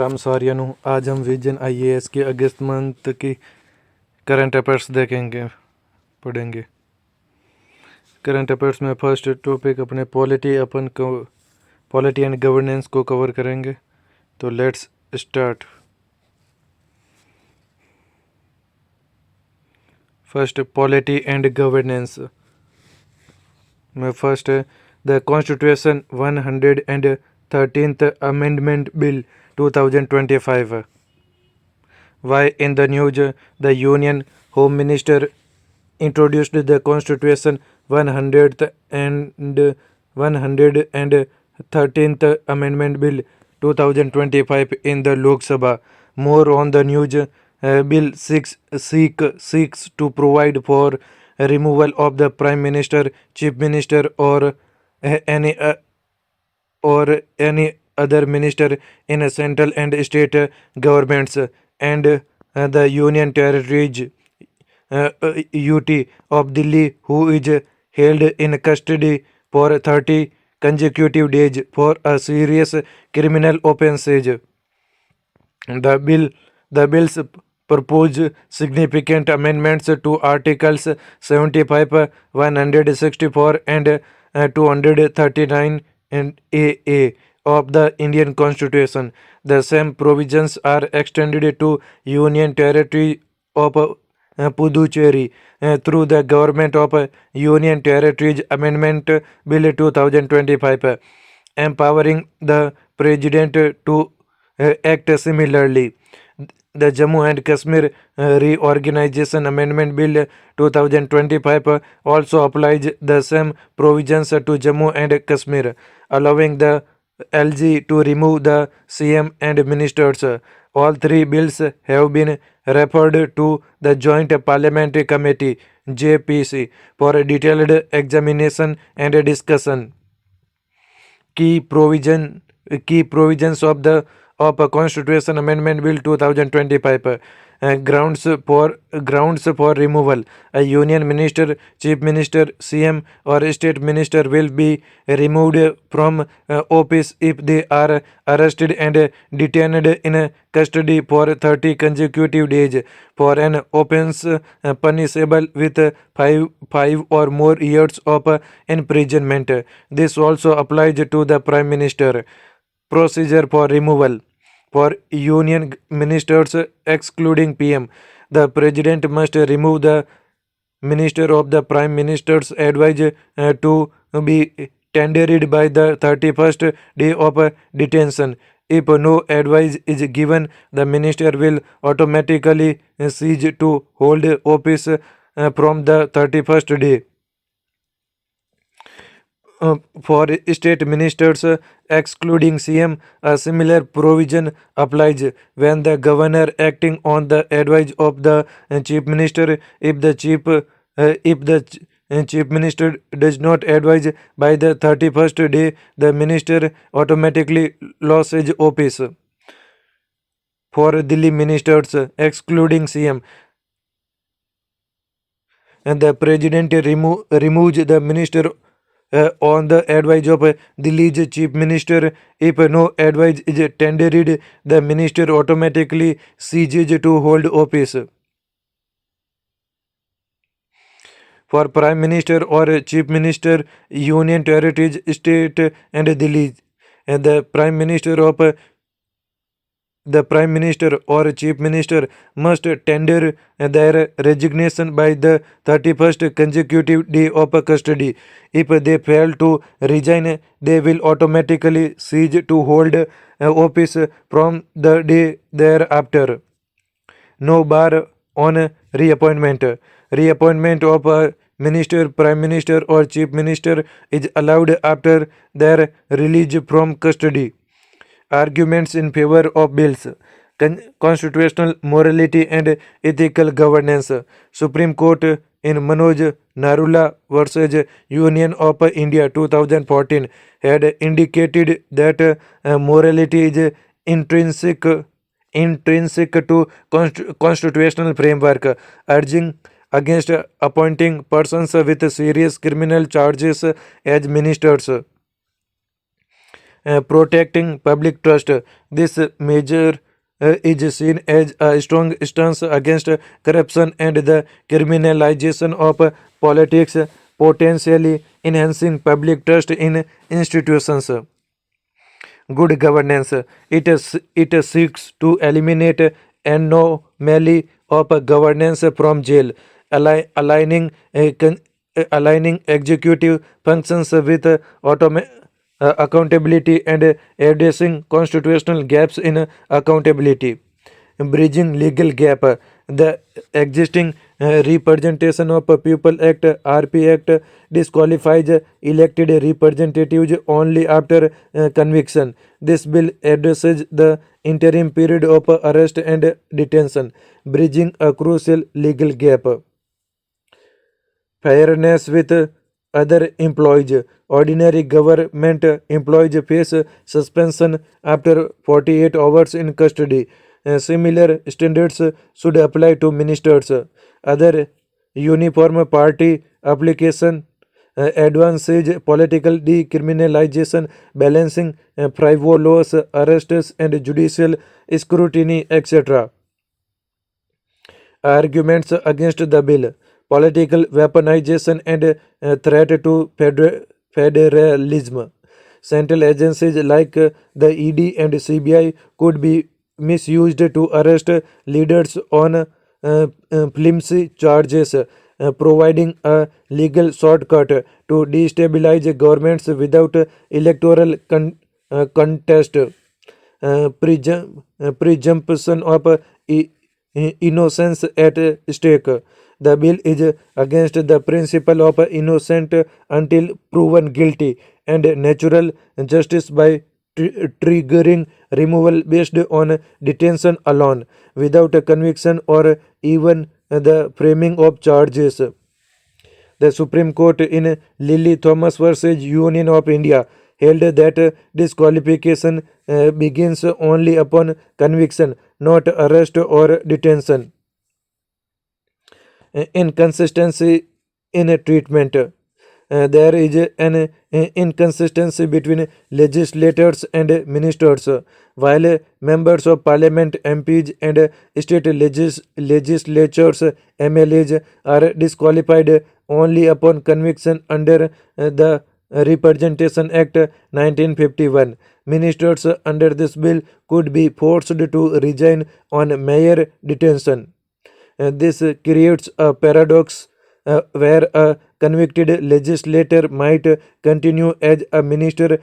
राम सौर्यनु। आज हम vision IAS के अगस्त मंथ की करंट अफेयर्स पढ़ेंगे। करंट अफेयर्स में फर्स्ट टॉपिक अपने पॉलिटी एंड गवर्नेंस को कवर करेंगे। तो let's start. First polity and governance में फर्स्ट है the constitution 113th amendment bill 2025। Why in the news the Union Home Minister introduced the Constitution 100th and 113th Amendment Bill 2025 in the Lok Sabha. More on the news. Bill 6 seeks to provide for removal of the Prime Minister, Chief Minister, or any other minister in central and state governments and the Union Territories UT of Delhi, who is held in custody for 30 consecutive days for a serious criminal offences. The bills propose significant amendments to Articles 75, 164 and 239 and AA of the Indian Constitution. The same provisions are extended to Union Territory of Puducherry through the Government of Union Territories Amendment Bill 2025, empowering the President to act similarly. The Jammu and Kashmir Reorganization Amendment Bill 2025 also applies the same provisions to Jammu and Kashmir, allowing the LG to remove the CM and ministers. All three bills have been referred to the Joint Parliamentary Committee JPC for a detailed examination and discussion. Key provisions of a Constitution Amendment Bill 2025. Grounds for removal. A Union Minister, Chief Minister, CM or State Minister will be removed from office if they are arrested and detained in custody for 30 consecutive days for an offence punishable with 5 or more years of imprisonment. This also applies to the Prime Minister. Procedure for removal. For Union Ministers excluding PM, the President must remove the Minister of the Prime Minister's advice to be tendered by the 31st day of detention. If no advice is given, the Minister will automatically cease to hold office from the 31st day. For state ministers excluding CM, a similar provision applies when the governor acting on the advice of the chief minister. If the chief minister does not advise by the 31st day, the minister automatically loses office. For Delhi ministers excluding CM, and the president removes the minister on the advice of Delhi's chief minister. If no advice is tendered, the minister automatically ceases to hold office. For prime minister or chief minister, union territories, state and Delhi, and the prime minister or chief minister must tender their resignation by the 31st consecutive day of custody. If they fail to resign, they will automatically cease to hold office from the day thereafter. No bar on reappointment. Reappointment of a minister, prime minister or chief minister is allowed after their release from custody. Arguments in favor of bills. Constitutional morality and ethical governance. Supreme Court in Manoj Narula versus Union of India 2014 had indicated that morality is intrinsic to constitutional framework, urging against appointing persons with serious criminal charges as ministers. protecting public trust. This measure is seen as a strong stance against corruption and the criminalization of politics, potentially enhancing public trust in institutions. Good governance. It seeks to eliminate anomaly of governance from jail, aligning aligning executive functions with accountability and addressing constitutional gaps in accountability. Bridging legal gap. The existing Representation of People Act (RP Act) disqualifies elected representatives only after conviction. This bill addresses the interim period of arrest and detention, bridging a crucial legal gap. Fairness with other employees. Ordinary government employees face suspension after 48 hours in custody. Similar standards should apply to ministers. Other uniform party application advances political decriminalization, balancing frivolous arrests and judicial scrutiny, etc. Arguments against the bill. Political weaponization and threat to federalism. Central agencies like the ED and CBI could be misused to arrest leaders on flimsy charges, providing a legal shortcut to destabilize governments without electoral contest. Presumption of innocence at stake. The bill is against the principle of innocent until proven guilty and natural justice by triggering removal based on detention alone without a conviction or even the framing of charges. The Supreme Court in Lilly Thomas versus Union of India held that disqualification begins only upon conviction, not arrest or detention. Inconsistency in treatment. There is an inconsistency between legislators and ministers. While members of parliament, MPs, and state legislatures, MLAs, are disqualified only upon conviction under the Representation Act 1951. Ministers under this bill could be forced to resign on mere detention. This creates a paradox where a convicted legislator might continue as a minister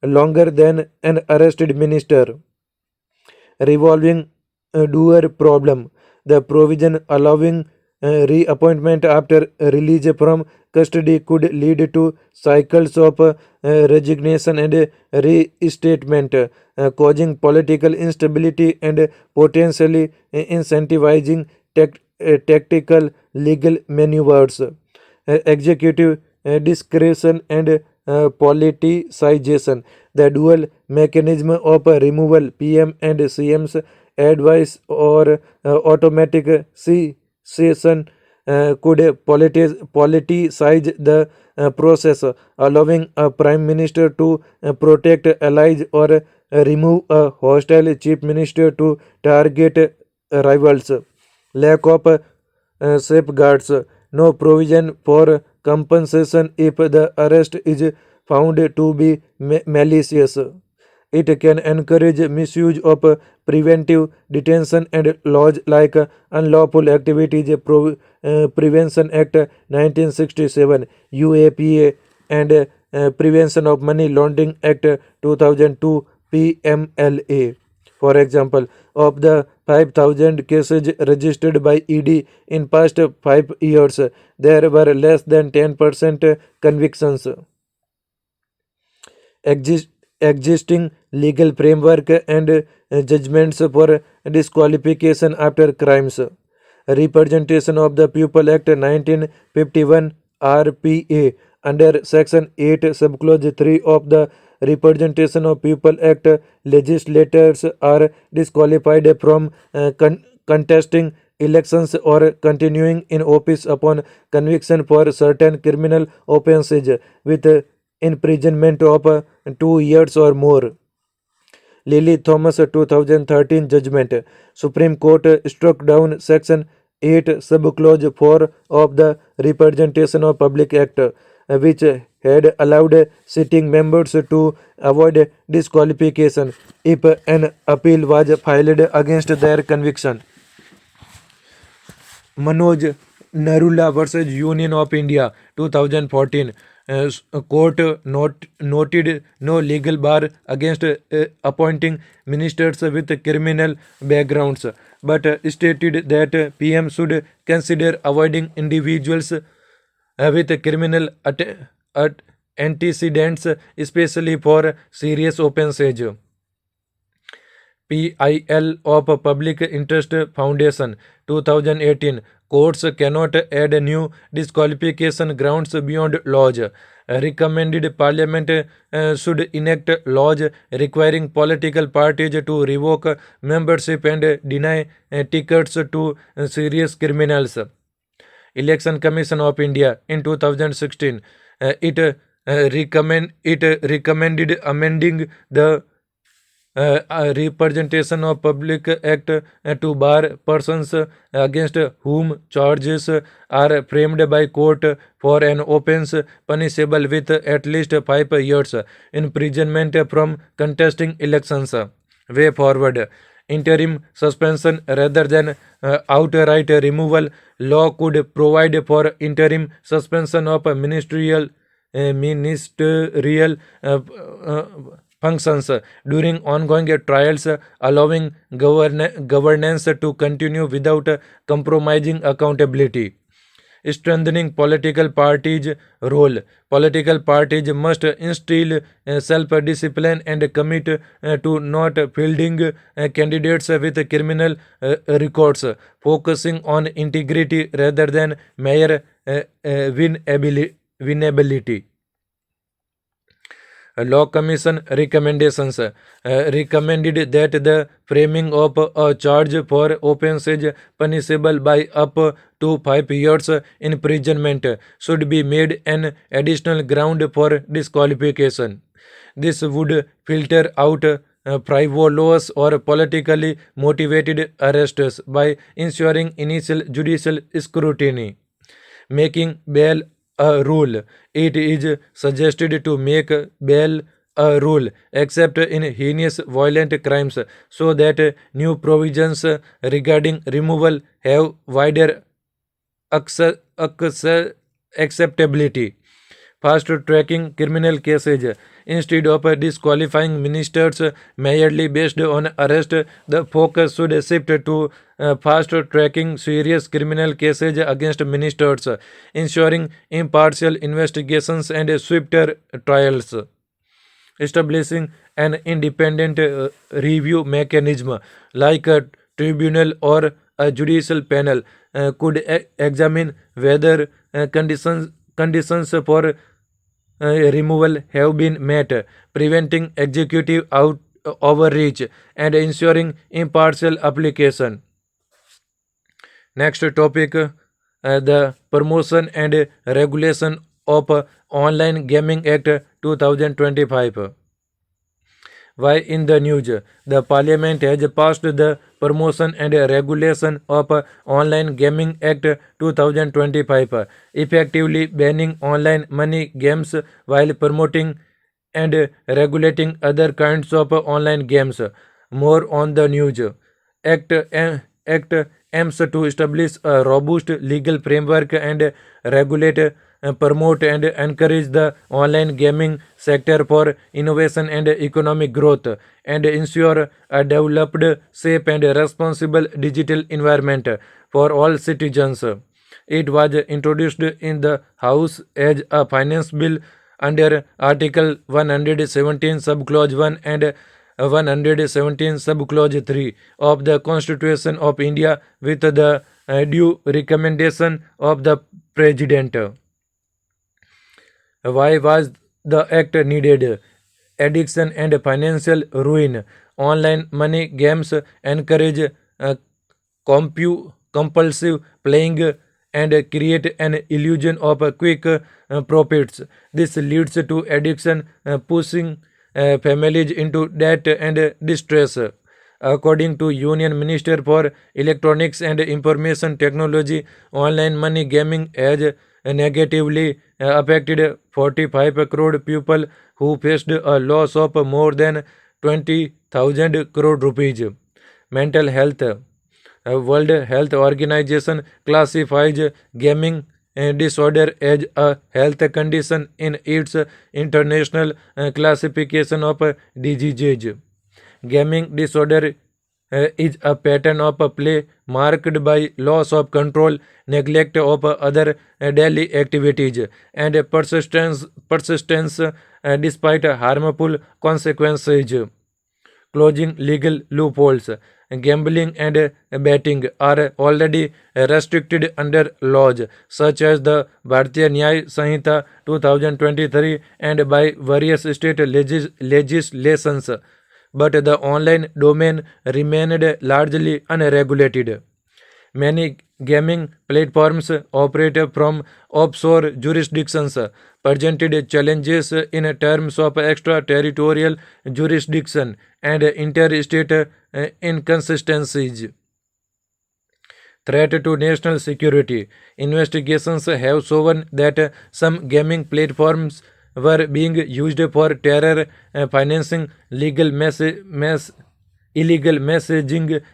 longer than an arrested minister, revolving doer problem. The provision allowing reappointment after release from custody could lead to cycles of resignation and restatement, causing political instability and potentially incentivizing tactical legal maneuvers. Executive discretion and politicization. The dual mechanism of removal, PM and CM's advice or automatic cessation, could politicize the process, allowing a prime minister to protect allies or remove a hostile chief minister to target rivals. Lack of safeguards. No provision for compensation if the arrest is found to be malicious. It can encourage misuse of preventive detention and laws like Unlawful Activities Prevention Act 1967, UAPA, and Prevention of Money Laundering Act 2002, PMLA. For example, of the 5,000 cases registered by ED in past 5 years, there were less than 10% convictions. Existing legal framework and judgments for disqualification after crimes. Representation of the People Act 1951 RPA under Section 8 Subclause 3 of the Representation of People Act, legislators are disqualified from contesting elections or continuing in office upon conviction for certain criminal offences, with imprisonment of 2 years or more. Lily Thomas 2013 judgment. Supreme Court struck down Section 8 Subclause 4 of the Representation of Public Act, which had allowed sitting members to avoid disqualification if an appeal was filed against their conviction. Manoj Narula versus Union of India 2014. Court noted no legal bar against appointing ministers with criminal backgrounds, but stated that PM should consider avoiding individuals with criminal antecedents, especially for serious offences. PIL of Public Interest Foundation 2018. Courts cannot add new disqualification grounds beyond laws. Recommended Parliament should enact laws requiring political parties to revoke membership and deny tickets to serious criminals. Election Commission of India in 2016. It recommended amending the Representation of Public Act to bar persons against whom charges are framed by court for an offence punishable with at least 5 years imprisonment from contesting elections. Way forward. Interim suspension rather than outright removal. Law could provide for interim suspension of ministerial functions during ongoing trials, allowing governance to continue without compromising accountability. Strengthening political parties' role. Political parties must instill self-discipline and commit to not fielding candidates with criminal records, focusing on integrity rather than mere winnability. Law Commission recommendations recommended that the framing of a charge for offences punishable by up to 5 years imprisonment should be made an additional ground for disqualification. This would filter out frivolous or politically motivated arrests by ensuring initial judicial scrutiny. Making bail a rule. It is suggested to make bail a rule except in heinous violent crimes so that new provisions regarding removal have wider acceptability. Fast tracking criminal cases. Instead of disqualifying ministers merely based on arrest, the focus should shift to fast tracking serious criminal cases against ministers, ensuring impartial investigations and swifter trials. Establishing an independent review mechanism like a tribunal or a judicial panel could examine whether conditions for removal have been met, preventing executive overreach and ensuring impartial application. Next topic, the Promotion and Regulation of Online Gaming Act 2025. Why in the news? The Parliament has passed the Promotion and Regulation of Online Gaming Act 2025, effectively banning online money games while promoting and regulating other kinds of online games. More on the news. Act aims to establish a robust legal framework and regulate, promote, and encourage the online gaming sector for innovation and economic growth, and ensure a developed, safe, and responsible digital environment for all citizens. It was introduced in the House as a finance bill under Article 117 Subclause 1 and 117 Subclause 3 of the Constitution of India with the due recommendation of the President. Why was the act needed? Addiction and financial ruin. Online money games encourage compulsive playing, and create an illusion of quick profits. This leads to addiction, pushing families into debt and distress. According to Union Minister for Electronics and Information Technology, online money gaming has negatively affected 45 crore people who faced a loss of more than 20,000 crore rupees. Mental health. World Health Organization classifies gaming disorder as a health condition in its international classification of diseases. Gaming disorder is a pattern of play marked by loss of control, neglect of other daily activities, and persistence despite harmful consequences. Closing legal loopholes. Gambling and betting are already restricted under laws such as the Bharatiya Nyaya Sanhita 2023 and by various state legislations, but the online domain remained largely unregulated. Many gaming platforms operate from offshore jurisdictions, presented challenges in terms of extraterritorial jurisdiction and interstate inconsistencies. Threat to national security. Investigations have shown that some gaming platforms were being used for terror financing, illegal messaging,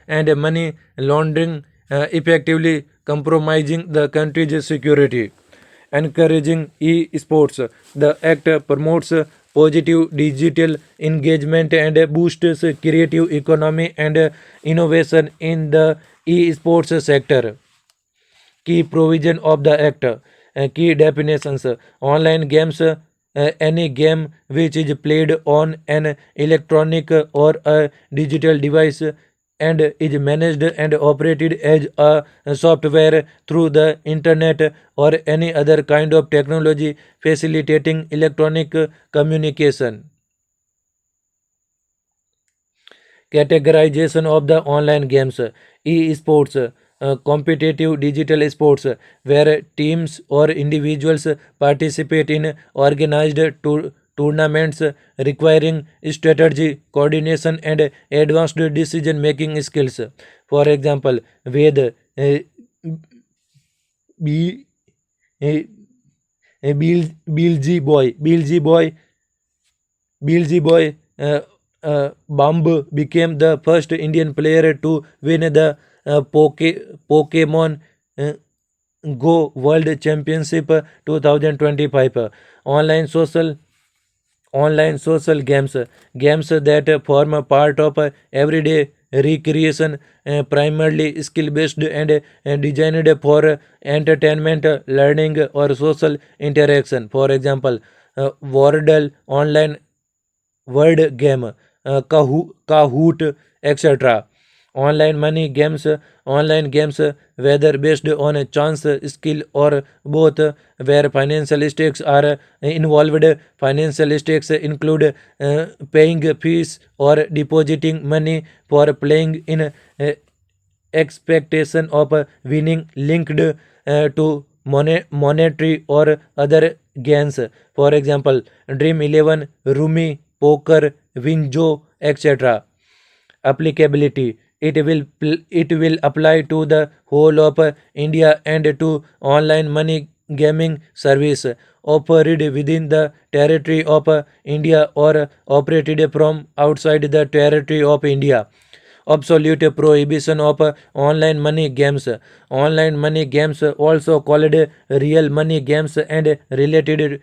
and money laundering, effectively compromising the country's security. Encouraging e-sports. The act promotes positive digital engagement and boosts creative economy and innovation in the e-sports sector. Key provision of the act. Key definitions. Online games. Any game which is played on an electronic or a digital device and is managed and operated as a software through the internet or any other kind of technology facilitating electronic communication. Categorization of the online games. E-sports, competitive digital sports, where teams or individuals participate in organized tournaments requiring strategy, coordination, and advanced decision making skills. For example, Ved, B, Bilji Boy Bambu became the first Indian player to win the Pokemon uh, Go World Championship 2025. Online social games, games that form part of everyday recreation, primarily skill based and designed for entertainment, learning, or social interaction. For example, Wordle online word game, Kahoot, etc. Online games, whether based on a chance, skill, or both, where financial stakes are involved. Financial stakes include paying fees or depositing money for playing in expectation of winning, linked to monetary or other gains. For example, Dream 11, Rumi, Poker, Winjo, etc. Applicability. It will apply to the whole of India and to online money gaming service offered within the territory of India or operated from outside the territory of India. Absolute prohibition of online money games. Online money games, also called real money games, and related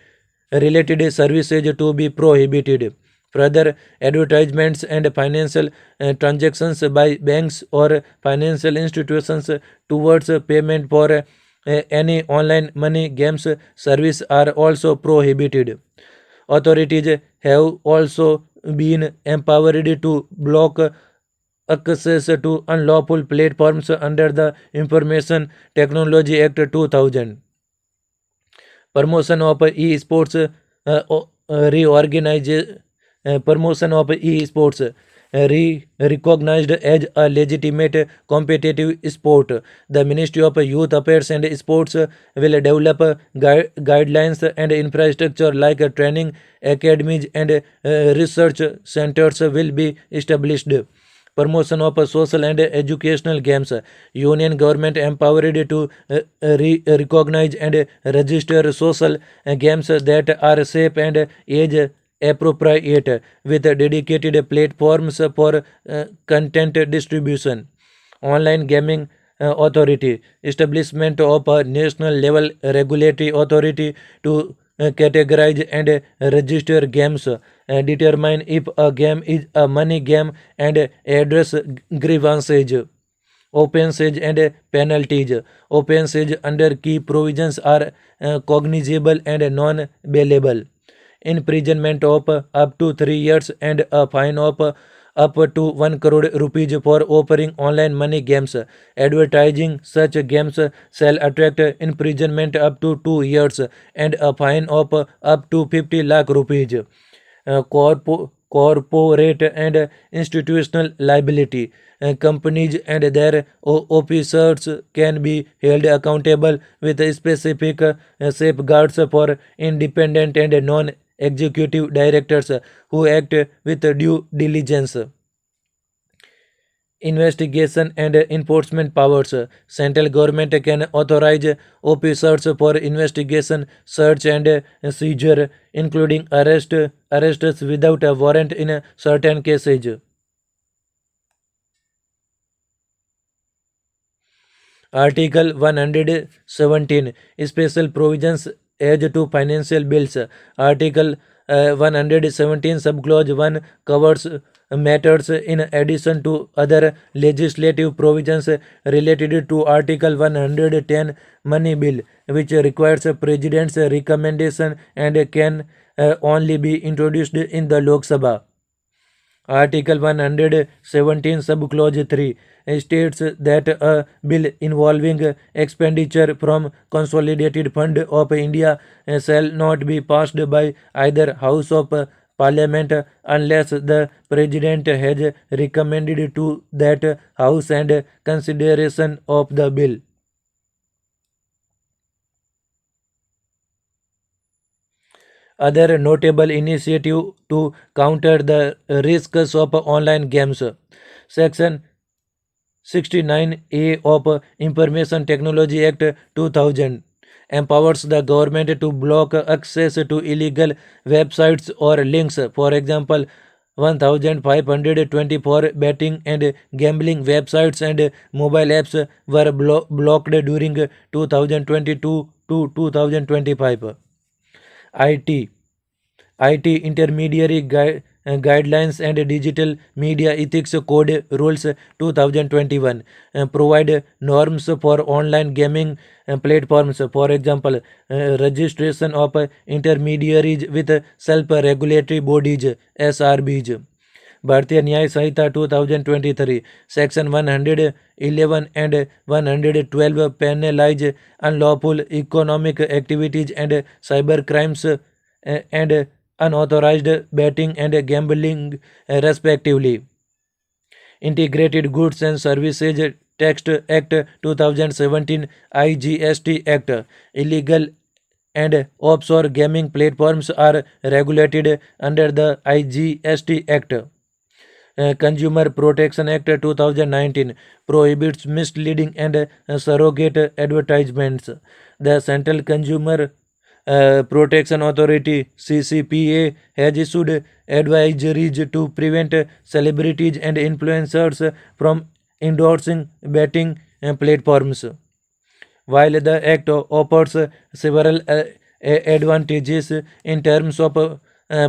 services to be prohibited. Further, advertisements and financial transactions by banks or financial institutions towards payment for any online money games service are also prohibited. Authorities have also been empowered to block access to unlawful platforms under the Information Technology Act 2000. Promotion of e-sports, reorganize promotion of e-sports. recognized as a legitimate competitive sport. The Ministry of Youth Affairs and Sports will develop guidelines and infrastructure like training academies and research centers will be established. Promotion of social and educational games. Union government empowered to recognize and register social games that are safe and age appropriate with dedicated platforms for content distribution. Online gaming authority. Establishment of a national level regulatory authority to categorize and register games, determine if a game is a money game and address grievances. Offences and penalties. Offences under key provisions are cognizable and non-bailable. Imprisonment of up to 3 years and a fine of up to 1 crore rupees for offering online money games. Advertising such games shall attract imprisonment up to 2 years and a fine of up to 50 lakh rupees. Corporate and institutional liability. Companies and their officers can be held accountable with specific safeguards for independent and non executive directors who act with due diligence. Investigation and enforcement powers. Central government can authorize officers for investigation, search and seizure, including arrests without a warrant in certain cases. Article 117 Special provisions as to financial bills. Article 117 Subclause 1 covers matters in addition to other legislative provisions related to Article 110 Money Bill, which requires a President's recommendation and can only be introduced in the Lok Sabha. Article 117 Subclause 3 states that a bill involving expenditure from Consolidated Fund of India shall not be passed by either House of Parliament unless the President has recommended to that House and consideration of the bill. Other notable initiative to counter the risks of online games. Section 69A of Information Technology Act 2000 empowers the government to block access to illegal websites or links. For example, 1524 betting and gambling websites and mobile apps were blocked during 2022 to 2025. IT IT Intermediary Guidelines and Digital Media Ethics Code Rules 2021 provide norms for online gaming platforms. For example, registration of intermediaries with self-regulatory bodies SRBs. भारतीय न्याय संहिता 2023 section 111 and 112 penalize unlawful economic activities and cyber crimes and unauthorized betting and gambling respectively. Integrated Goods and Services Tax Act 2017 IGST Act. Illegal and offshore gaming platforms are regulated under the IGST Act. Consumer Protection Act 2019 prohibits misleading and surrogate advertisements. The Central Consumer Protection Authority CCPA has issued advisories to prevent celebrities and influencers from endorsing betting platforms. While the act offers several advantages in terms of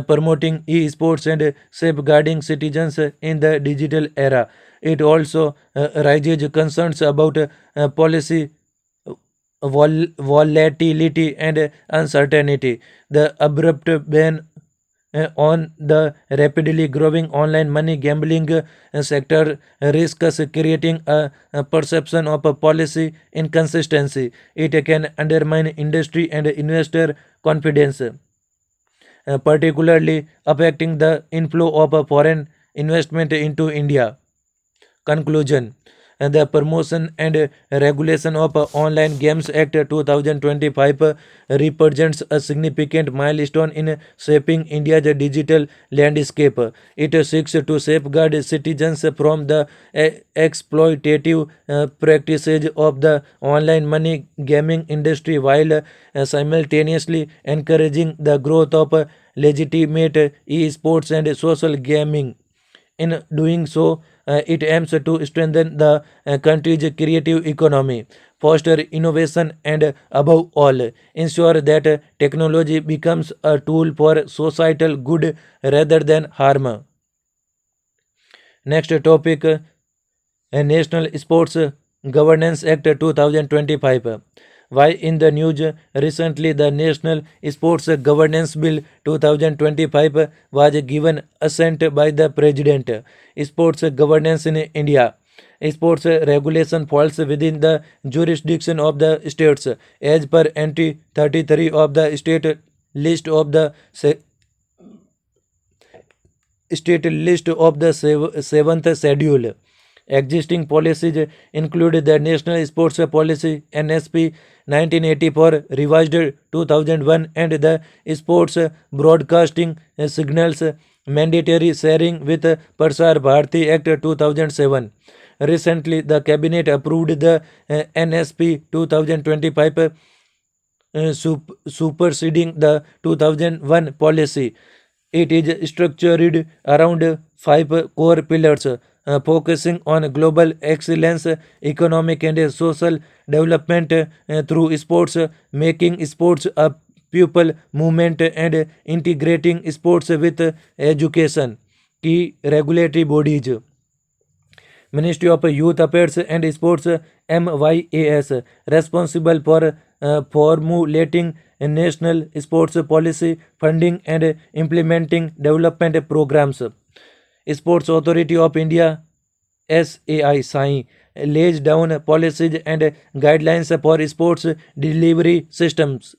promoting e-sports and safeguarding citizens in the digital era, it also raises concerns about policy volatility and uncertainty. The abrupt ban on the rapidly growing online money gambling sector risks creating a perception of a policy inconsistency. It can undermine industry and investor confidence, particularly affecting the inflow of foreign investment into India. Conclusion. The Promotion and Regulation of Online Games Act 2025 represents a significant milestone in shaping India's digital landscape. It seeks to safeguard citizens from the exploitative practices of the online money gaming industry while simultaneously encouraging the growth of legitimate e-sports and social gaming. In doing so, it aims to strengthen the country's creative economy, foster innovation, and above all, ensure that technology becomes a tool for societal good rather than harm. Next topic, National Sports Governance Act 2025. Why in the news recently, the National Sports Governance Bill 2025 was given assent by the President. Sports governance in India. Sports regulation falls within the jurisdiction of the states as per entry 33 of the state list of the seventh schedule. Existing policies include the National Sports Policy (NSP) 1984, revised 2001, and the Sports Broadcasting Signals Mandatory Sharing with Prasar Bharati Act 2007. Recently, the Cabinet approved the NSP 2025, superseding the 2001 policy. It is structured around five core pillars, focusing on global excellence, economic and social development through sports, making sports a pupil movement, and integrating sports with education. Key regulatory bodies. Ministry of Youth Affairs and Sports MYAS, responsible for formulating a national sports policy, funding and implementing development programs. Sports Authority of India SAI lays down policies and guidelines for sports delivery systems.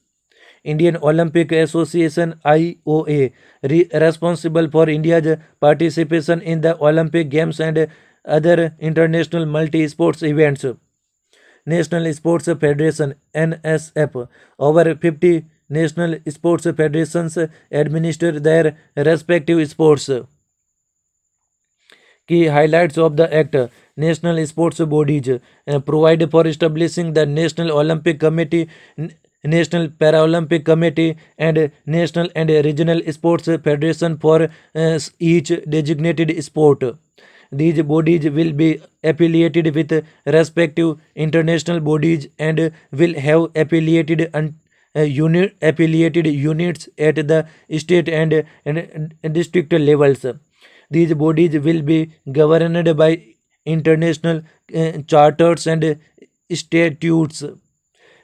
Indian Olympic Association IOA, responsible for India's participation in the Olympic Games and other international multi-sports events. National Sports Federation NSF, over 50 national sports federations administer their respective sports. Key highlights of the Act. National sports bodies provide for establishing the National Olympic Committee, National Paralympic Committee, and national and regional sports federation for each designated sport. These bodies will be affiliated with respective international bodies and will have affiliated units at the state and district levels. These bodies will be governed by international charters and statutes.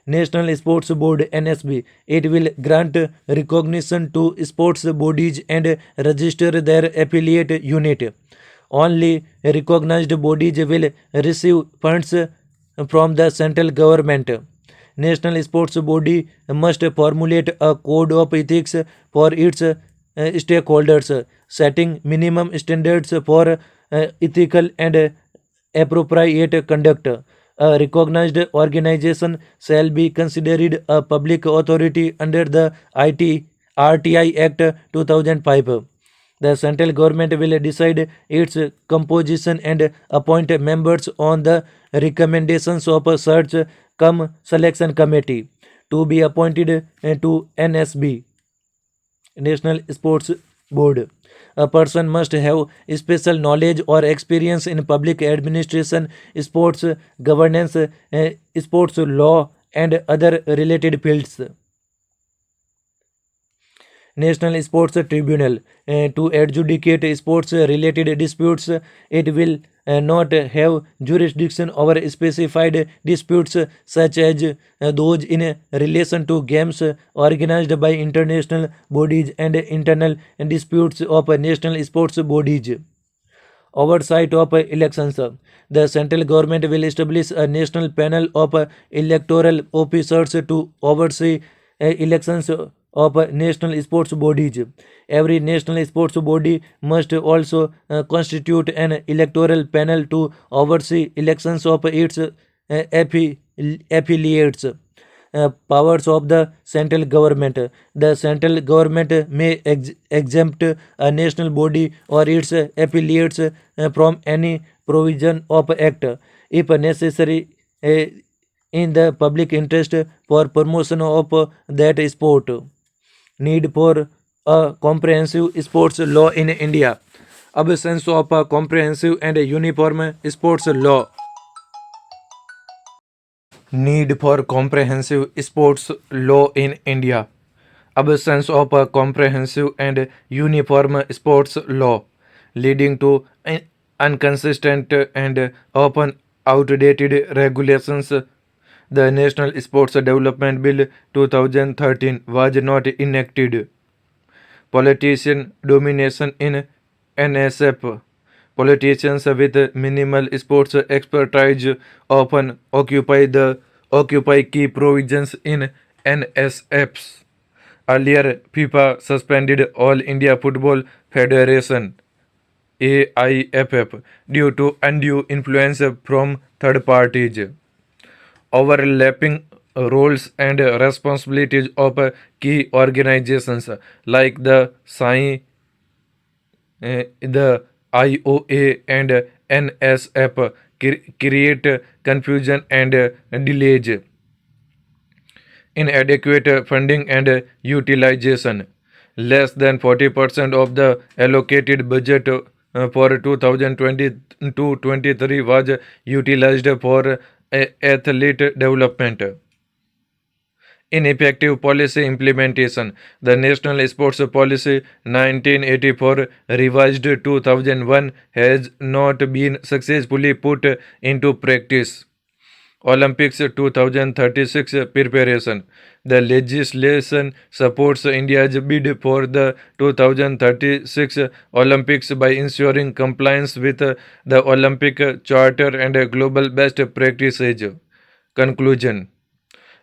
National Sports Board NSB. It will grant recognition to sports bodies and register their affiliate unit. Only recognized bodies will receive funds from the central government. National Sports Body must formulate a code of ethics for its stakeholders, setting minimum standards for ethical and appropriate conduct. A recognized organization shall be considered a public authority under the RTI Act 2005. The central government will decide its composition and appoint members on the recommendations of a search cum selection committee to be appointed to NSB, National Sports Board. A person must have special knowledge or experience in public administration, sports governance, sports law, and other related fields. National Sports Tribunal to adjudicate sports related disputes. It will not have jurisdiction over specified disputes such as those in relation to games organized by international bodies and internal disputes of national sports bodies. Oversight of elections. The central government will establish a national panel of electoral officers to oversee elections of national sports bodies. Every national sports body must also constitute an electoral panel to oversee elections of its affiliates. Powers of the central government. The central government may exempt a national body or its affiliates from any provision of act if necessary in the public interest for promotion of that sport. Need for a comprehensive sports law in India. Absence of a comprehensive and uniform sports law. Need for comprehensive sports law in India. Absence of a comprehensive and uniform sports law, leading to inconsistent and often outdated regulations. The National Sports Development Bill 2013 was not enacted. Politician domination in NSF. Politicians with minimal sports expertise often occupy key provisions in NSFs. Earlier, FIFA suspended All India Football Federation (AIFF) due to undue influence from third parties. Overlapping roles and responsibilities of key organizations like the IOA and NSF create confusion and delays. Inadequate funding and utilization. Less than 40% of the allocated budget for 2020 to 23 was utilized for athlete development. Ineffective policy implementation. The National Sports Policy 1984 revised 2001 has not been successfully put into practice. Olympics 2036 preparation. The legislation supports India's bid for the 2036 Olympics by ensuring compliance with the Olympic Charter and global best practices. Conclusion.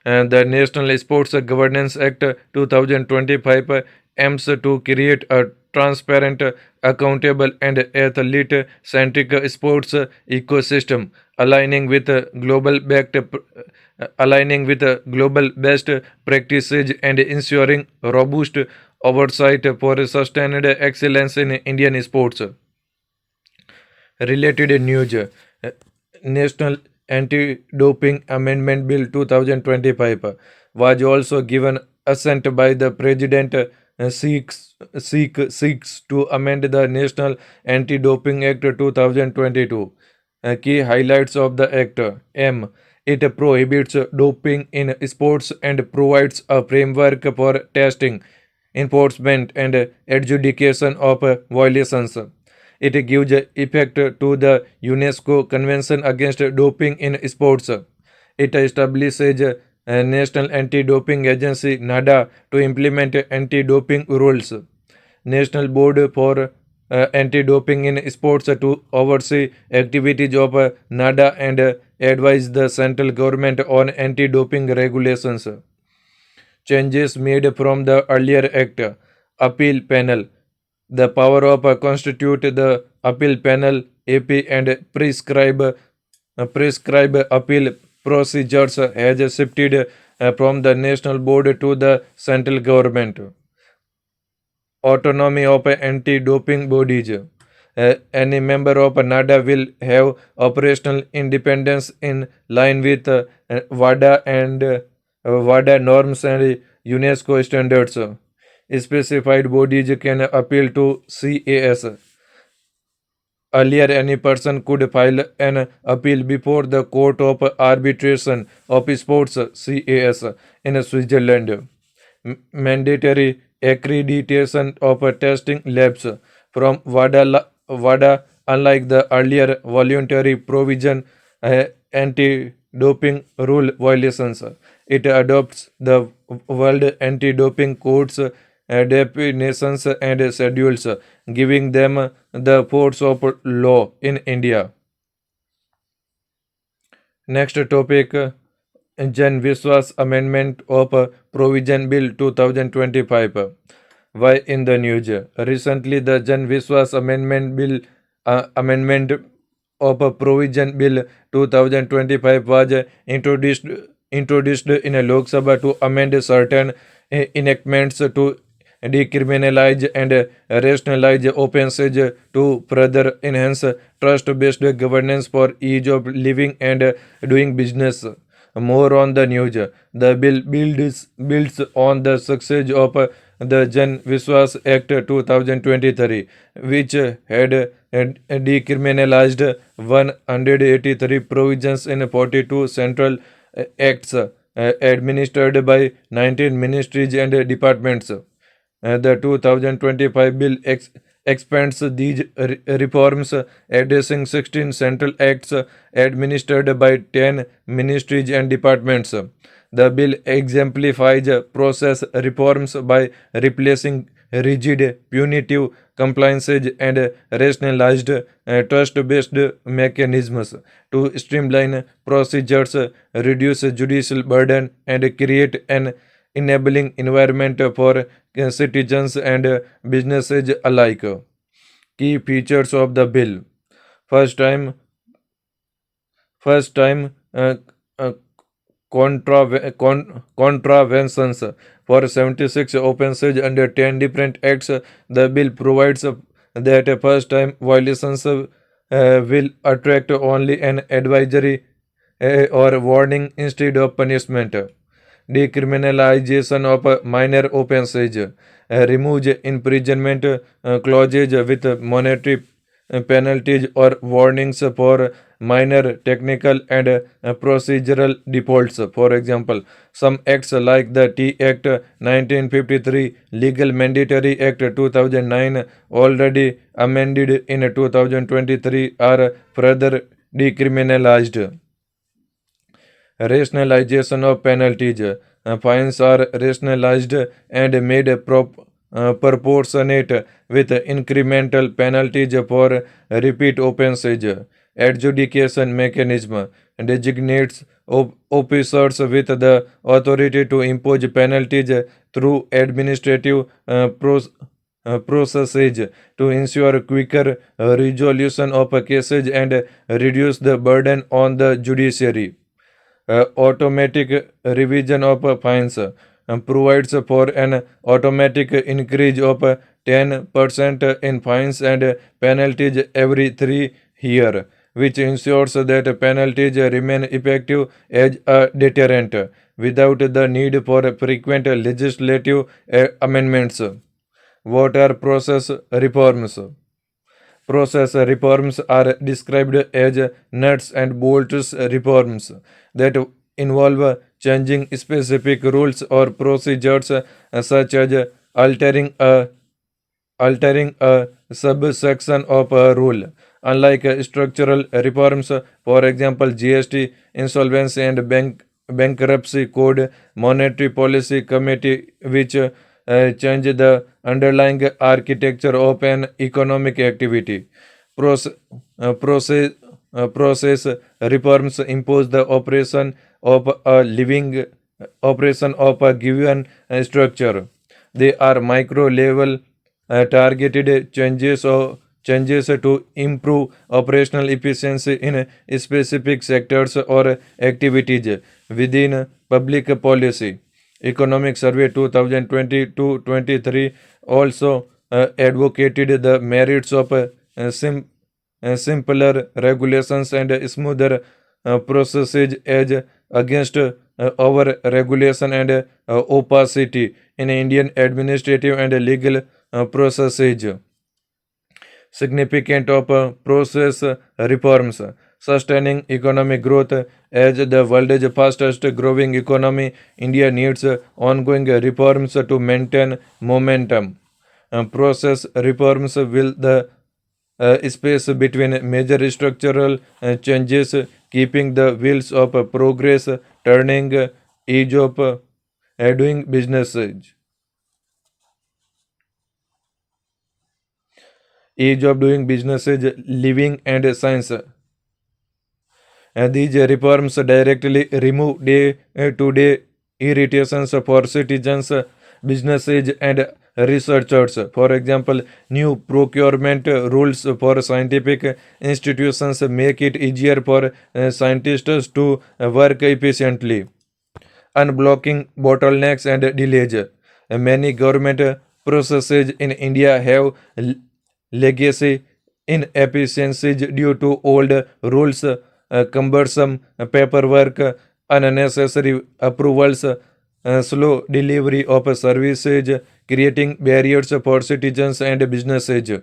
The National Sports Governance Act 2025 aims to create a transparent, accountable, and athlete-centric sports ecosystem, aligning with global best practices and ensuring robust oversight for sustained excellence in Indian sports. Related news. National Anti-Doping Amendment Bill 2025 was also given assent by the President. Seeks to amend the National Anti-Doping Act 2022. Key highlights of the Act. M. It prohibits doping in sports and provides a framework for testing, enforcement, and adjudication of violations. It gives effect to the UNESCO Convention Against Doping in Sports. It establishes a National Anti-Doping Agency (NADA) to implement anti-doping rules. National Board for Anti-Doping in Sports to oversee activities of NADA and advise the central government on anti-doping regulations. Changes made from the earlier act. Appeal panel. The power of constitute the appeal panel AP and prescribe appeal procedures has shifted from the national board to the central government. Autonomy of anti-doping bodies. Any member of NADA will have operational independence in line with WADA and WADA norms and UNESCO standards. Specified bodies can appeal to CAS. Earlier, any person could file an appeal before the Court of Arbitration of Sports (CAS) in Switzerland. Mandatory accreditation of testing labs from WADA, unlike the earlier voluntary provision anti-doping rule violations. It adopts the World Anti-Doping Code's definitions and schedules, giving them the force of law in India. Next topic, Jan Viswas Amendment of Provision Bill 2025. Why in the news? Recently, the Jan Viswas Amendment of Provision Bill 2025 was introduced in a Lok Sabha to amend certain enactments to decriminalize and rationalize offences to further enhance trust-based governance for ease of living and doing business. More on the news. The bill builds on the success of the Jan Viswas Act 2023, which had decriminalized 183 provisions in 42 central acts administered by 19 ministries and departments. The 2025 bill expands these reforms, addressing 16 central acts administered by 10 ministries and departments. The bill exemplifies process reforms by replacing rigid punitive compliances and rationalized trust-based mechanisms to streamline procedures, reduce judicial burden, and create an enabling environment for citizens and businesses alike. Key features of the bill. First time, first time contraventions for 76 offenses under 10 different acts. The bill provides that first time violations will attract only an advisory or warning instead of punishment. Decriminalization of minor offences removes imprisonment clauses with monetary penalties or warnings for minor technical and procedural defaults. For example, some acts like the T Act 1953, Legal Mandatory Act 2009, already amended in 2023, are further decriminalized. Rationalization of penalties. Fines are rationalized and made proportionate with incremental penalties for repeat offenses. Adjudication mechanism designates officers with the authority to impose penalties through administrative processes to ensure quicker resolution of cases and reduce the burden on the judiciary. Automatic revision of fines provides for an automatic increase of 10% in fines and penalties every 3 years, which ensures that penalties remain effective as a deterrent without the need for frequent legislative amendments. What are process reforms? Process reforms are described as nuts and bolts reforms that involve changing specific rules or procedures, such as altering a altering a subsection of a rule. Unlike structural reforms, for example, GST, insolvency and bankruptcy code, monetary policy committee, which change the underlying architecture of an economic activity. Proce- process process reforms impose the operation of a given structure. They are micro level targeted changes to improve operational efficiency in specific sectors or activities within public policy. Economic Survey 2022-23 also advocated the merits of simpler regulations and smoother processes as against over regulation and opacity in Indian administrative and legal processes. Significant of process reforms. Sustaining economic growth. As the world's fastest growing economy, India needs ongoing reforms to maintain momentum. Process reforms will the space between major structural changes, keeping the wheels of progress turning, ease of doing businesses. Age of doing businesses, living and science. These reforms directly remove day-to-day irritations for citizens, businesses, and researchers. For example, new procurement rules for scientific institutions make it easier for scientists to work efficiently, unblocking bottlenecks and delays. Many government processes in India have legacy inefficiencies due to old rules, cumbersome paperwork, unnecessary approvals, slow delivery of services, creating barriers for citizens and businesses,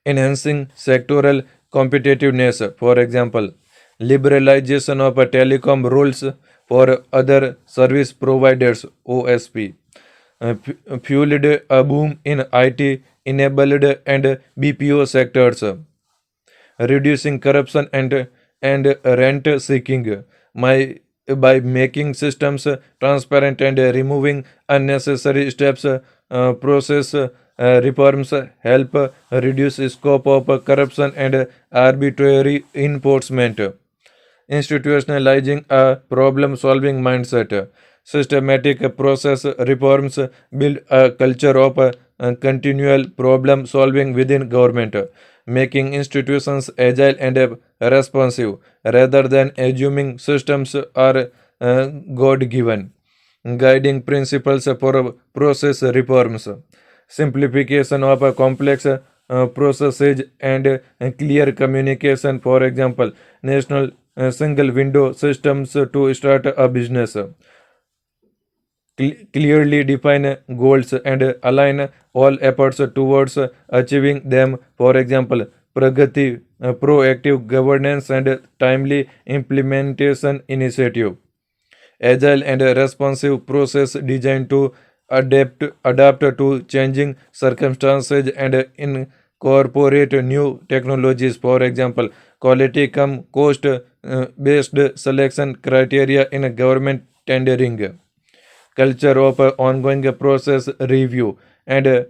enhancing sectoral competitiveness. For example, liberalization of telecom rules for other service providers (OSP) fueled a boom in IT enabled and BPO sectors, reducing corruption and rent seeking. By making systems transparent and removing unnecessary steps, process reforms help reduce scope of corruption and arbitrary enforcement, institutionalizing a problem solving mindset. Systematic process reforms build a culture of continual problem solving within government, making institutions agile and responsive rather than assuming systems are God given. Guiding principles for process reforms: simplification of a complex processes and clear communication. For example, national single window systems to start a business, clearly define goals and align all efforts towards achieving them. For example, Pragati, proactive governance and timely implementation initiative, agile and responsive process designed to adapt to changing circumstances and incorporate new technologies. For example, quality come cost based selection criteria in government tendering, culture of ongoing process review and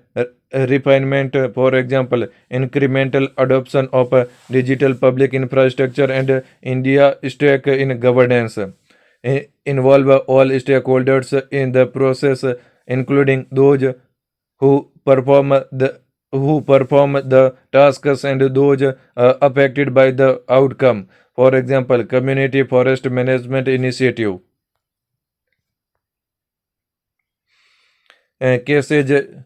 refinement. For example, incremental adoption of digital public infrastructure and India stake in governance. Involve all stakeholders in the process, including those who perform the tasks and those affected by the outcome. For example, community forest management initiative. Cases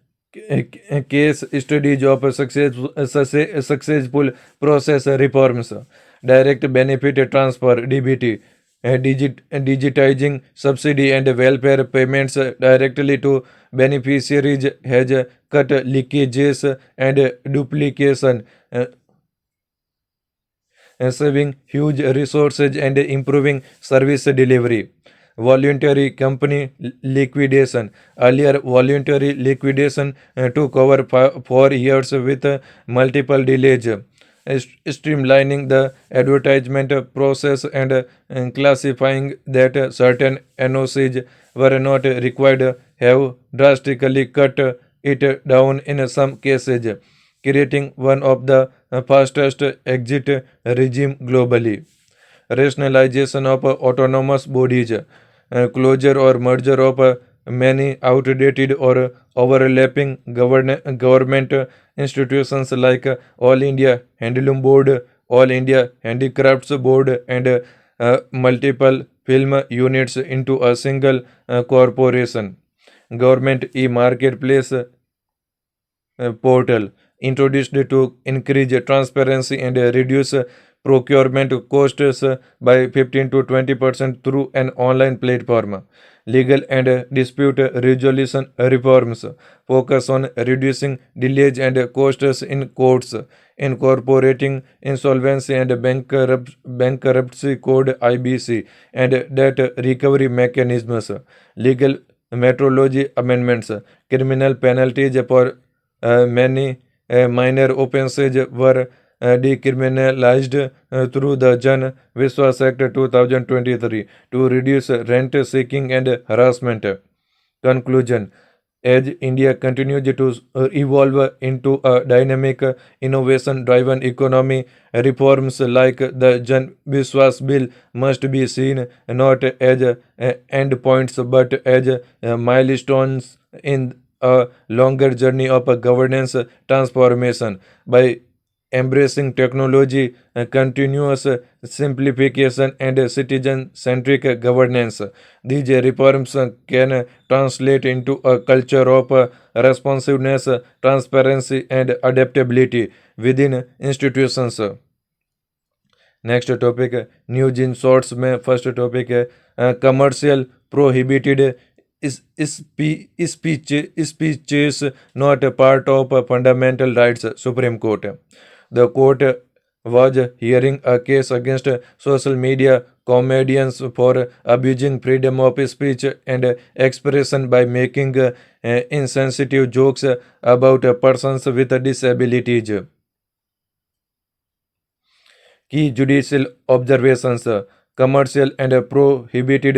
case studies of successful process reforms, direct benefit transfer (DBT), digitizing subsidy and welfare payments directly to beneficiaries has cut leakages and duplication, saving huge resources and improving service delivery. Voluntary company liquidation. Earlier, voluntary liquidation took over 4 years with multiple delays. Streamlining the advertisement process and classifying that certain NOCs were not required have drastically cut it down in some cases, creating one of the fastest exit regime globally. Rationalization of autonomous bodies, closure or merger of many outdated or overlapping government institutions like All India Handloom Board, All India Handicrafts Board, and multiple film units into a single corporation. Government e-marketplace portal introduced to increase transparency and reduce procurement costs by 15 to 20% through an online platform. Legal and dispute resolution reforms focus on reducing delays and costs in courts, incorporating insolvency and bankruptcy code (IBC) and debt recovery mechanisms. Legal metrology amendments, criminal penalties for many minor offenses were decriminalized through the Jan Vishwas Act 2023 to reduce rent seeking and harassment. Conclusion: As India continues to evolve into a dynamic, innovation-driven economy, reforms like the Jan Viswas Bill must be seen not as endpoints but as milestones in a longer journey of governance transformation. By embracing technology, continuous simplification, and citizen-centric governance, these reforms can translate into a culture of responsiveness, transparency, and adaptability within institutions. Next topic है news in shorts में first topic है commercial prohibited speeches not a part of fundamental rights supreme court the court was hearing a case against social media comedians for abusing freedom of speech and expression by making insensitive jokes about persons with disabilities. Key judicial observations commercial and prohibited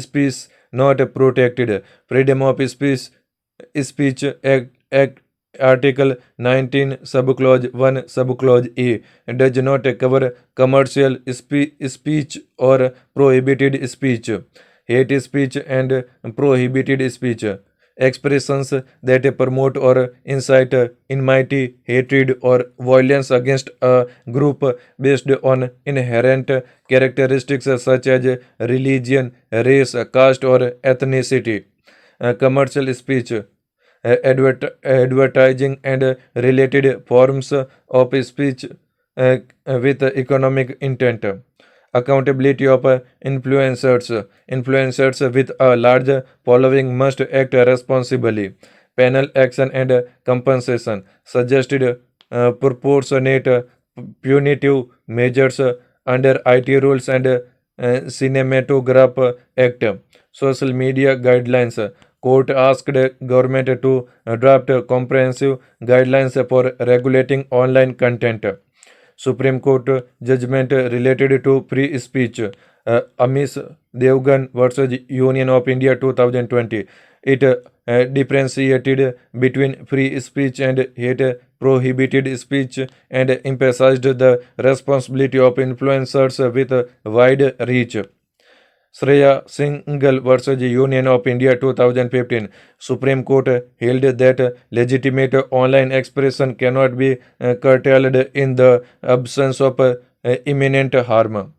speech not protected. Freedom of speech Act Article 19 Subclause 1 Subclause A does not cover commercial speech or prohibited speech, hate speech, and prohibited speech. Expressions that promote or incite enmity, hatred, or violence against a group based on inherent characteristics such as religion, race, caste, or ethnicity. Commercial speech, advertising, and related forms of speech with economic intent. Accountability of influencers. Influencers with a large following must act responsibly. Penal action and compensation. Suggested proportionate punitive measures under IT rules and Cinematograph Act. Social media guidelines. Court asked government to draft comprehensive guidelines for regulating online content. Supreme Court judgment related to free speech. Amish Devgan versus Union of India 2020. It differentiated between free speech and hate prohibited speech and emphasized the responsibility of influencers with wide reach. Shreya Singhal versus Union of India 2015. Supreme Court held that legitimate online expression cannot be curtailed in the absence of imminent harm.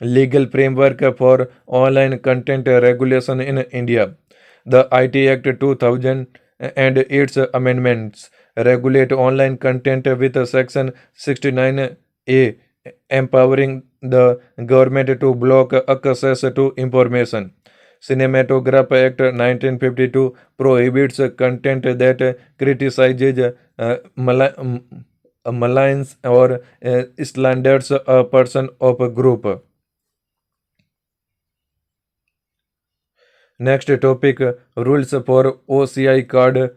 Legal framework for online content regulation in India. The IT Act 2000 and its amendments regulate online content with Section 69A empowering the government to block access to information. Cinematograph Act 1952 prohibits content that criticizes, maligns, or slanders a person of a group. Next topic rules for OCI card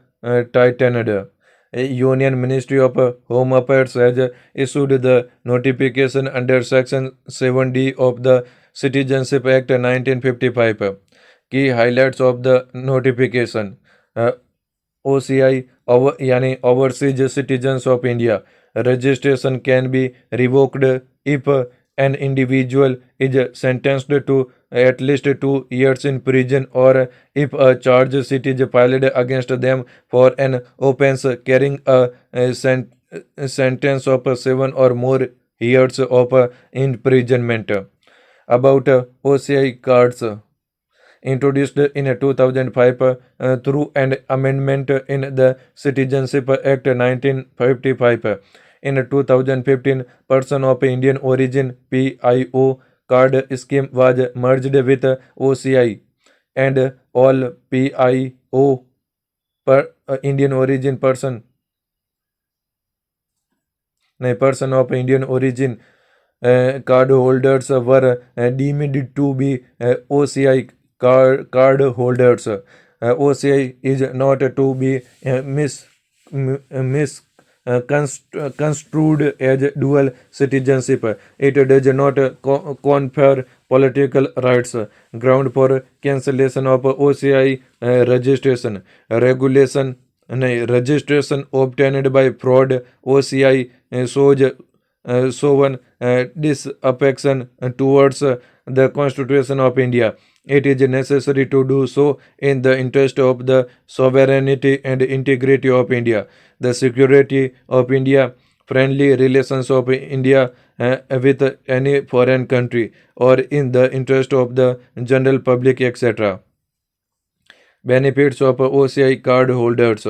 tightened. Union Ministry of Home Affairs has issued the notification under Section 7D of the Citizenship Act 1955. Key highlights of the notification. OCI यानी Overseas Citizens of India. Registration can be revoked if an individual is sentenced to at least 2 years in prison or if a charge sheet is filed against them for an offense carrying a sentence of 7 or more years of imprisonment. About OCI cards introduced in 2005 through an amendment in the Citizenship Act 1955. In 2015, person of Indian origin PIO card scheme was merged with OCI and all PIO Indian origin person of Indian origin card holders were deemed to be OCI card holders. OCI is not to be misconstrued construed as dual citizenship. It does not confer political rights. Ground for cancellation of OCI registration. Regulation registration obtained by fraud. OCI shown disaffection towards the Constitution of India. It is necessary to do so in the interest of the sovereignty and integrity of India, the security of India, friendly relations of India with any foreign country, or in the interest of the general public, etc. Benefits of OCI card holders.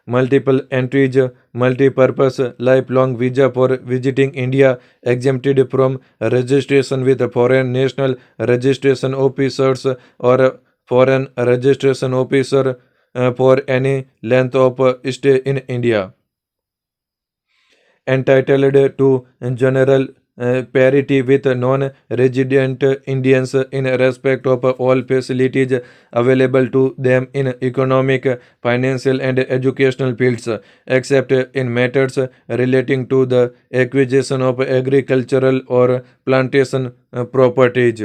Multiple entries, multi-purpose, lifelong visa for visiting India, exempted from registration with foreign national registration officers or foreign registration officer for any length of stay in India. Entitled to general parity with non-resident Indians in respect of all facilities available to them in economic, financial, and educational fields, except in matters relating to the acquisition of agricultural or plantation properties.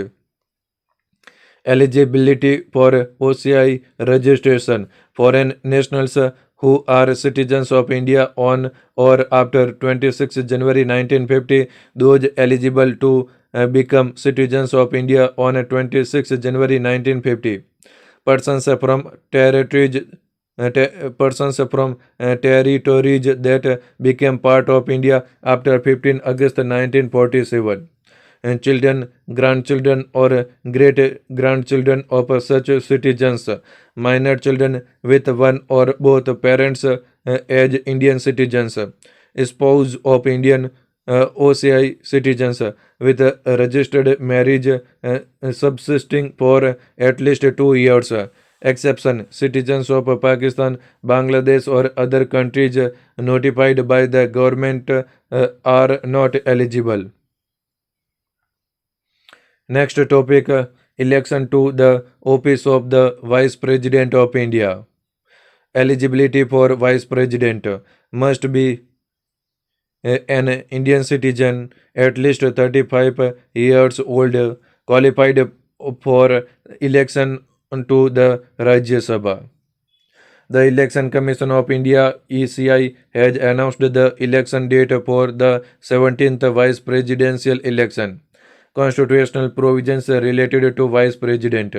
Eligibility for OCI registration. Foreign nationals who are citizens of India on or after 26 January 1950, those eligible to become citizens of India on 26 January 1950. Persons from territories territories that became part of India after 15 August 1947, and children, grandchildren, or great grandchildren of such citizens, minor children with one or both parents as Indian citizens, spouse of Indian OCI citizens with a registered marriage subsisting for at least 2 years. Exception: citizens of Pakistan, Bangladesh, or other countries notified by the government are not eligible. Next topic, election to the office of the Vice President of India. Eligibility for Vice President must be an Indian citizen at least 35 years old, qualified for election to the Rajya Sabha. The Election Commission of India (ECI) has announced the election date for the 17th Vice Presidential election. Constitutional provisions related to Vice President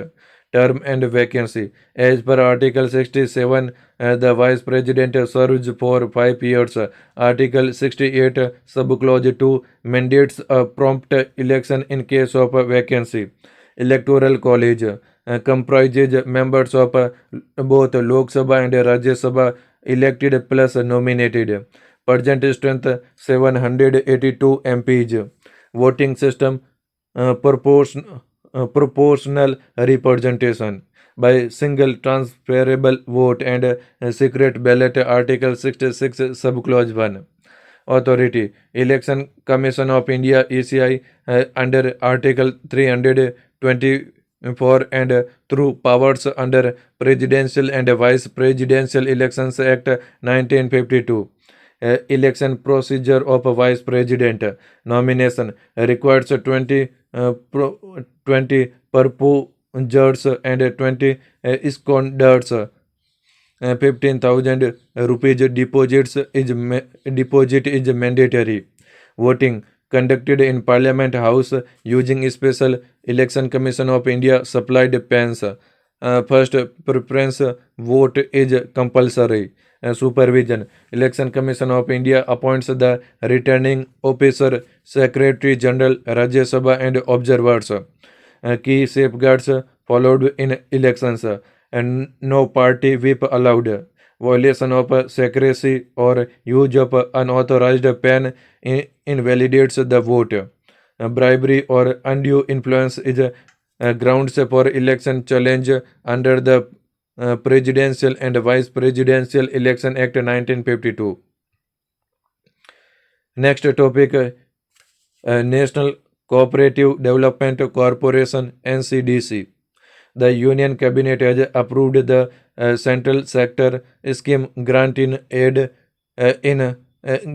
term and vacancy. As per Article 67, the Vice President serves for 5 years. Article 68, Subclause 2 mandates a prompt election in case of a vacancy. Electoral College comprises members of both Lok Sabha and Rajya Sabha, elected plus nominated. Present strength 782 MPs. Voting system proportional representation by single transferable vote and secret ballot. Article 66 subclause 1. Authority: Election Commission of India (ECI) under Article 324 and through powers under Presidential and Vice Presidential Elections Act 1952. Election procedure of a Vice President. Nomination requires 20 proposers and 20 seconders. 15,000 rupees deposit is mandatory. Voting conducted in Parliament House using Special Election Commission of India supplied pens. First preference vote is compulsory. Supervision: Election Commission of India appoints the returning officer, Secretary General, Rajya Sabha, and observers. Key safeguards followed in elections: and no party whip allowed. Violation of secrecy or use of unauthorized pen invalidates the vote. Bribery or undue influence is grounds for election challenge under the Presidential and Vice Presidential Election Act 1952. Next topic, National Cooperative Development Corporation (NCDC). The Union Cabinet has approved the Central Sector Scheme granting aid in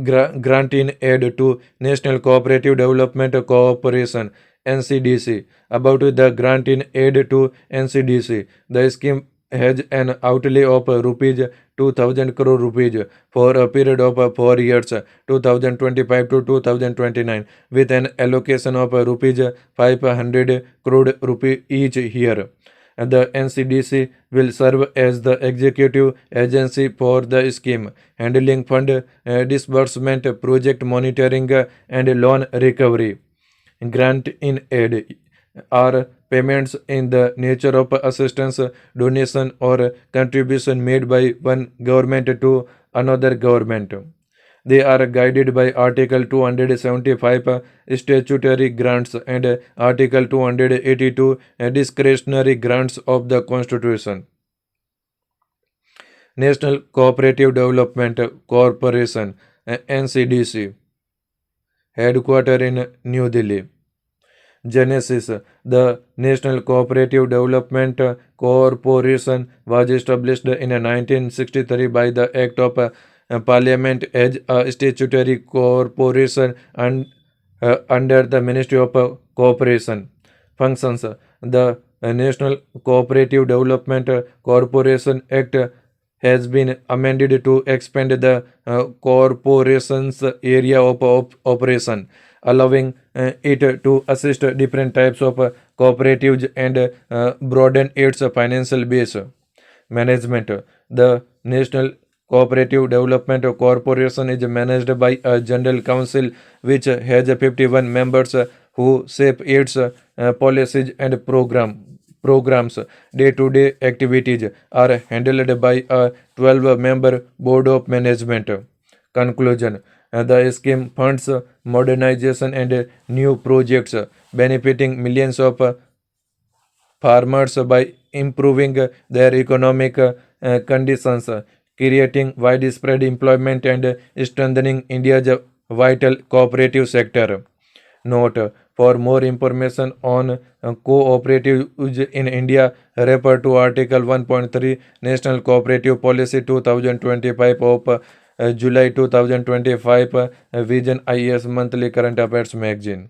grant in aid to National Cooperative Development Corporation NCDC. About the grant in aid to NCDC, the scheme has an outlay of rupees 2000 crore rupees for a period of 4 years 2025 to 2029 with an allocation of rupees 500 crore rupee each year. And the NCDC will serve as the executive agency for the scheme, handling fund disbursement, project monitoring, and loan recovery. Grant in aid are payments in the nature of assistance, donation, or contribution made by one government to another government. They are guided by Article 275 statutory grants and Article 282 discretionary grants of the Constitution. National Cooperative Development Corporation NCDC, headquartered in New Delhi. Genesis. The National Cooperative Development Corporation was established in 1963 by the Act of Parliament as a statutory corporation and under the Ministry of Cooperation. Functions. The National Cooperative Development Corporation Act has been amended to expand the corporation's area of operation, allowing it to assist different types of cooperatives and broaden its financial base. Management. The National Cooperative Development Corporation is managed by a General Council which has 51 members who shape its policies and programs. Day-to-day activities are handled by a 12-member board of management. Conclusion. The scheme funds modernization and new projects benefiting millions of farmers by improving their economic conditions, creating widespread employment, and strengthening India's vital cooperative sector. Note: for more information on cooperatives in India, refer to Article 1.3 National Cooperative Policy 2025 of July 2025 Vision IAS Monthly Current Affairs Magazine.